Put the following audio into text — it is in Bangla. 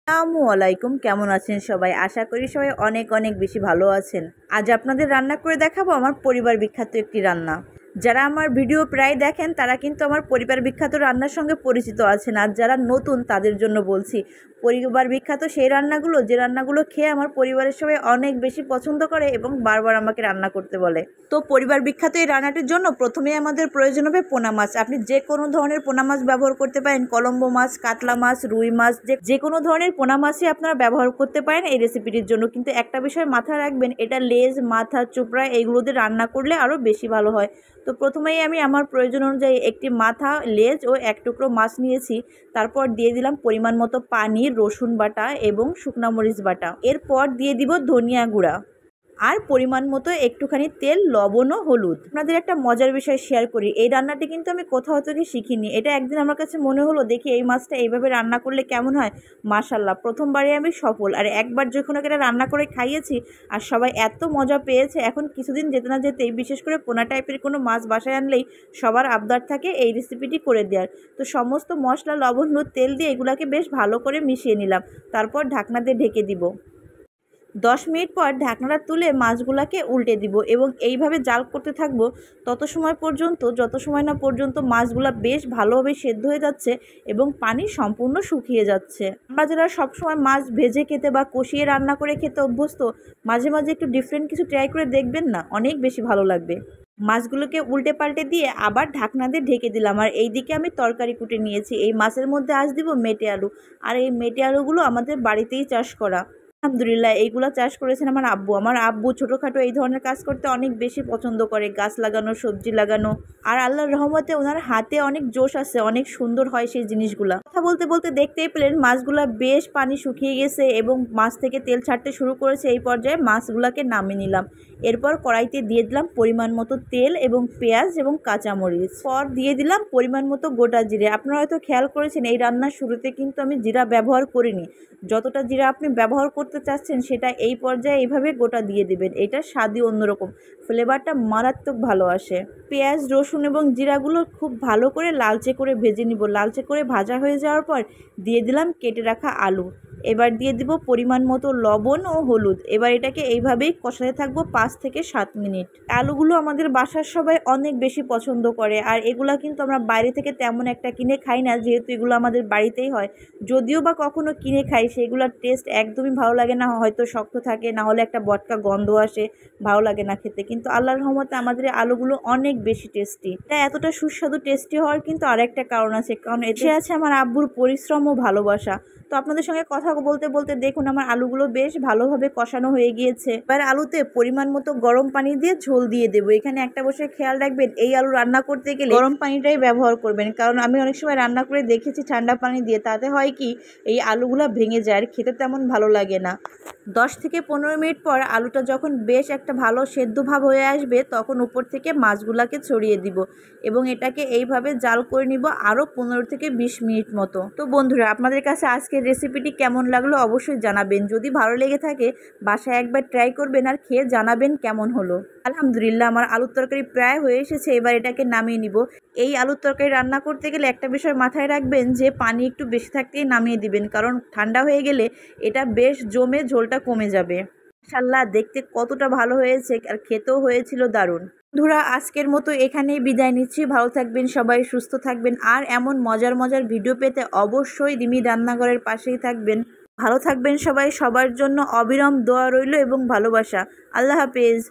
আসসালামু আলাইকুম, কেমন আছেন সবাই? আশা করি সবাই অনেক অনেক বেশি ভালো আছেন। আজ আপনাদের রান্না করে দেখাবো আমার পরিবার বিখ্যাত একটি রান্না। যারা আমার ভিডিও প্রায় দেখেন তারা কিন্তু আমার পরিবার বিখ্যাত রান্নার সঙ্গে পরিচিত আছেন, আর যারা নতুন তাদের জন্য বলছি পরিবার বিখ্যাত সেই রান্নাগুলো, যে রান্নাগুলো খেয়ে আমার পরিবারের সবাই অনেক বেশি পছন্দ করে এবং বারবার আমাকে রান্না করতে বলে। তো পরিবার বিখ্যাত এই রান্নাটির জন্য প্রথমেই আমাদের প্রয়োজন হবে পোনা মাছ। আপনি যে কোনো ধরনের পোনা মাছ ব্যবহার করতে পারেন, কলম্বো মাছ, কাতলা মাছ, রুই মাছ, যে কোনো ধরনের পোনা মাছই আপনারা ব্যবহার করতে পারেন এই রেসিপিটির জন্য। কিন্তু একটা বিষয় মাথায় রাখবেন, এটা লেজ, মাথা, চোপড়া এইগুলো দিয়ে রান্না করলে আরও বেশি ভালো হয়। তো প্রথমেই আমি আমার প্রয়োজন অনুযায়ী একটি মাথা, লেজ ও এক টুকরো মাছ নিয়েছি। তারপর দিয়ে দিলাম পরিমাণ মতো পানি, রসুন বাটা এবং শুকনা মরিচ বাটা। এরপর দিয়ে দিব ধনিয়া গুঁড়া আর পরিমাণ মতো একটুখানি তেল, লবণ ও হলুদ। আপনাদের একটা মজার বিষয় শেয়ার করি, এই রান্নাটি কিন্তু আমি কোথাও থেকে শিখিনি। এটা একদিন আমার কাছে মনে হলো, দেখি এই মাছটা এইভাবে রান্না করলে কেমন হয়। মাশাল্লাহ, প্রথমবারে আমি সফল। আর একবার যখন এটা রান্না করে খাইয়েছি আর সবাই এত মজা পেয়েছে, এখন কিছুদিন যেতে না যেতেই বিশেষ করে পোনা টাইপের কোনো মাছ বাসায় আনলেই সবার আবদার থাকে এই রেসিপিটি করে দেওয়ার। তো সমস্ত মশলা, লবণ, হলুদ, তেল দিয়ে এগুলাকে বেশ ভালো করে মিশিয়ে নিলাম। তারপর ঢাকনা দিয়ে ঢেকে দিব। 10 মিনিট পর ঢাকনাটা তুলে মাছগুলোকে উল্টে দিব এবং এইভাবে জাল করতে থাকবো যত সময় না পর্যন্ত মাছগুলো বেশ ভালোভাবে সেদ্ধ হয়ে যাচ্ছে এবং পানি সম্পূর্ণ শুকিয়ে যাচ্ছে। আমরা যারা সবসময় মাছ ভেজে খেতে বা কষিয়ে রান্না করে খেতে অভ্যস্ত, মাঝে মাঝে একটু ডিফারেন্ট কিছু ট্রাই করে দেখবেন না, অনেক বেশি ভালো লাগবে। মাছগুলোকে উল্টে পাল্টে দিয়ে আবার ঢাকনা দিয়ে ঢেকে দিলাম। আর এইদিকে আমি তরকারি কুটে নিয়েছি। এই মাছের মধ্যে আজ দিব মেটে আলু। আর এই মেটে আলুগুলো আমাদের বাড়িতেই চাষ করা। আলহামদুলিল্লাহ, এইগুলো চাষ করেছেন আমার আব্বু। আমার আব্বু ছোটোখাটো এই ধরনের কাজ করতে অনেক বেশি পছন্দ করে, গাছ লাগানো, সবজি লাগানো। আর আল্লাহর রহমতে ওনার হাতে অনেক জোশ আছে, অনেক সুন্দর হয় সেই জিনিসগুলা। কথা বলতে বলতে দেখতেই পেলেন মাছগুলা বেশ পানি শুকিয়ে গেছে এবং মাছ থেকে তেল ছাড়তে শুরু করেছে। এই পর্যায়ে মাছগুলাকে নামিয়ে নিলাম। এরপর কড়াইতে দিয়ে দিলাম পরিমাণ মতো তেল এবং পেঁয়াজ এবং কাঁচামরিচ। পর দিয়ে দিলাম পরিমাণ মতো গোটা জিরে। আপনারা হয়তো খেয়াল করেছেন এই রান্নার শুরুতে কিন্তু আমি জিরা ব্যবহার করিনি। যতটা জিরা আপনি ব্যবহার করতে চাচ্ছেন সেটা এই পর্যায়ে এইভাবে গোটা দিয়ে দিবেন। এটা স্বাদই অন্যরকম, ফ্লেভারটা মারাত্মক ভালো আসে। পেঁয়াজ, রসুন এবং জিরাগুলো খুব ভালো করে লালচে করে ভেজে নিব। লালচে করে ভাজা হয়ে যাওয়ার পর দিয়ে দিলাম কেটে রাখা আলু। এবার দিয়ে দিব পরিমাণ মতো লবণ ও হলুদ। এবার এটাকে এইভাবেই কষাতে থাকবো 5 থেকে 7 মিনিট। আলুগুলো আমাদের বাসার সবাই অনেক বেশি পছন্দ করে, আর এগুলা কিন্তু আমরা বাইরে থেকে তেমন একটা কিনে খাই না, যেহেতু এগুলো আমাদের বাড়িতেই হয়। যদিও বা কখনো কিনে খাই, সেগুলোর টেস্ট একদমই ভালো লাগে না, হয়তো শক্ত থাকে, না হলে একটা বটকা গন্ধ আসে, ভালো লাগে না খেতে। কিন্তু আল্লাহর রহমতে আমাদের আলুগুলো অনেক বেশি টেস্টি। এটা এতটা সুস্বাদু টেস্টি হওয়ার কিন্তু আরেকটা কারণ আছে, কারণ এতে আছে আমার আব্বুর পরিশ্রম ও ভালোবাসা। তো আপনাদের সঙ্গে কথা বলতে বলতে দেখুন আমার আলুগুলো বেশ ভালোভাবে কষানো হয়ে গিয়েছে। এবার আলুতে পরিমাণ মতো গরম পানি দিয়ে ঝোল দিয়ে দেবো। এখানে একটা বসে খেয়াল রাখবেন, এই আলু রান্না করতে গেলে গরম পানিটাই ব্যবহার করবেন, কারণ আমি অনেক সময় রান্না করে দেখেছি ঠান্ডা পানি দিয়ে, তাতে হয় কি এই আলুগুলো ভেঙে যায় আর খেতে তেমন ভালো লাগে না। 10 থেকে 15 মিনিট পর আলুটা যখন বেশ একটা ভালো সেদ্ধ ভাব হয়ে আসবে, তখন উপর থেকে মাছগুলাকে ছড়িয়ে দিব এবং এটাকে এইভাবে জাল করে নিব আরও 15 থেকে 20 মিনিট মতো। তো বন্ধুরা, আপনাদের কাছে আজকের রেসিপিটি কেমন লাগলো অবশ্যই জানাবেন। যদি ভালো লেগে থাকে বাসায় একবার ট্রাই করবেন আর খেয়ে জানাবেন কেমন হলো। আলহামদুলিল্লাহ, আমার আলুর তরকারি প্রায় হয়ে এসেছে। এবার এটাকে নামিয়ে নিব। এই আলুর তরকারি রান্না করতে গেলে একটা বিষয় মাথায় রাখবেন, যে পানি একটু বেশি থাকতেই নামিয়ে দিবেন, কারণ ঠান্ডা হয়ে গেলে এটা বেশ জমে ঝোলটা কমে যাবে। মাশাআল্লাহ, দেখতে কতটা ভালো হয়েছে আর খেতেও হয়েছিল দারুণ। বন্ধুরা, আজকের মতো এখানেই বিদায় নিচ্ছি। ভালো থাকবেন সবাই, সুস্থ থাকবেন, আর এমন মজার মজার ভিডিও পেতে অবশ্যই রিমি রান্নাঘরের পাশেই থাকবেন। ভালো থাকবেন সবাই, সবার জন্য অবিরাম দোয়া রইল এবং ভালোবাসা। আল্লাহ হাফেজ।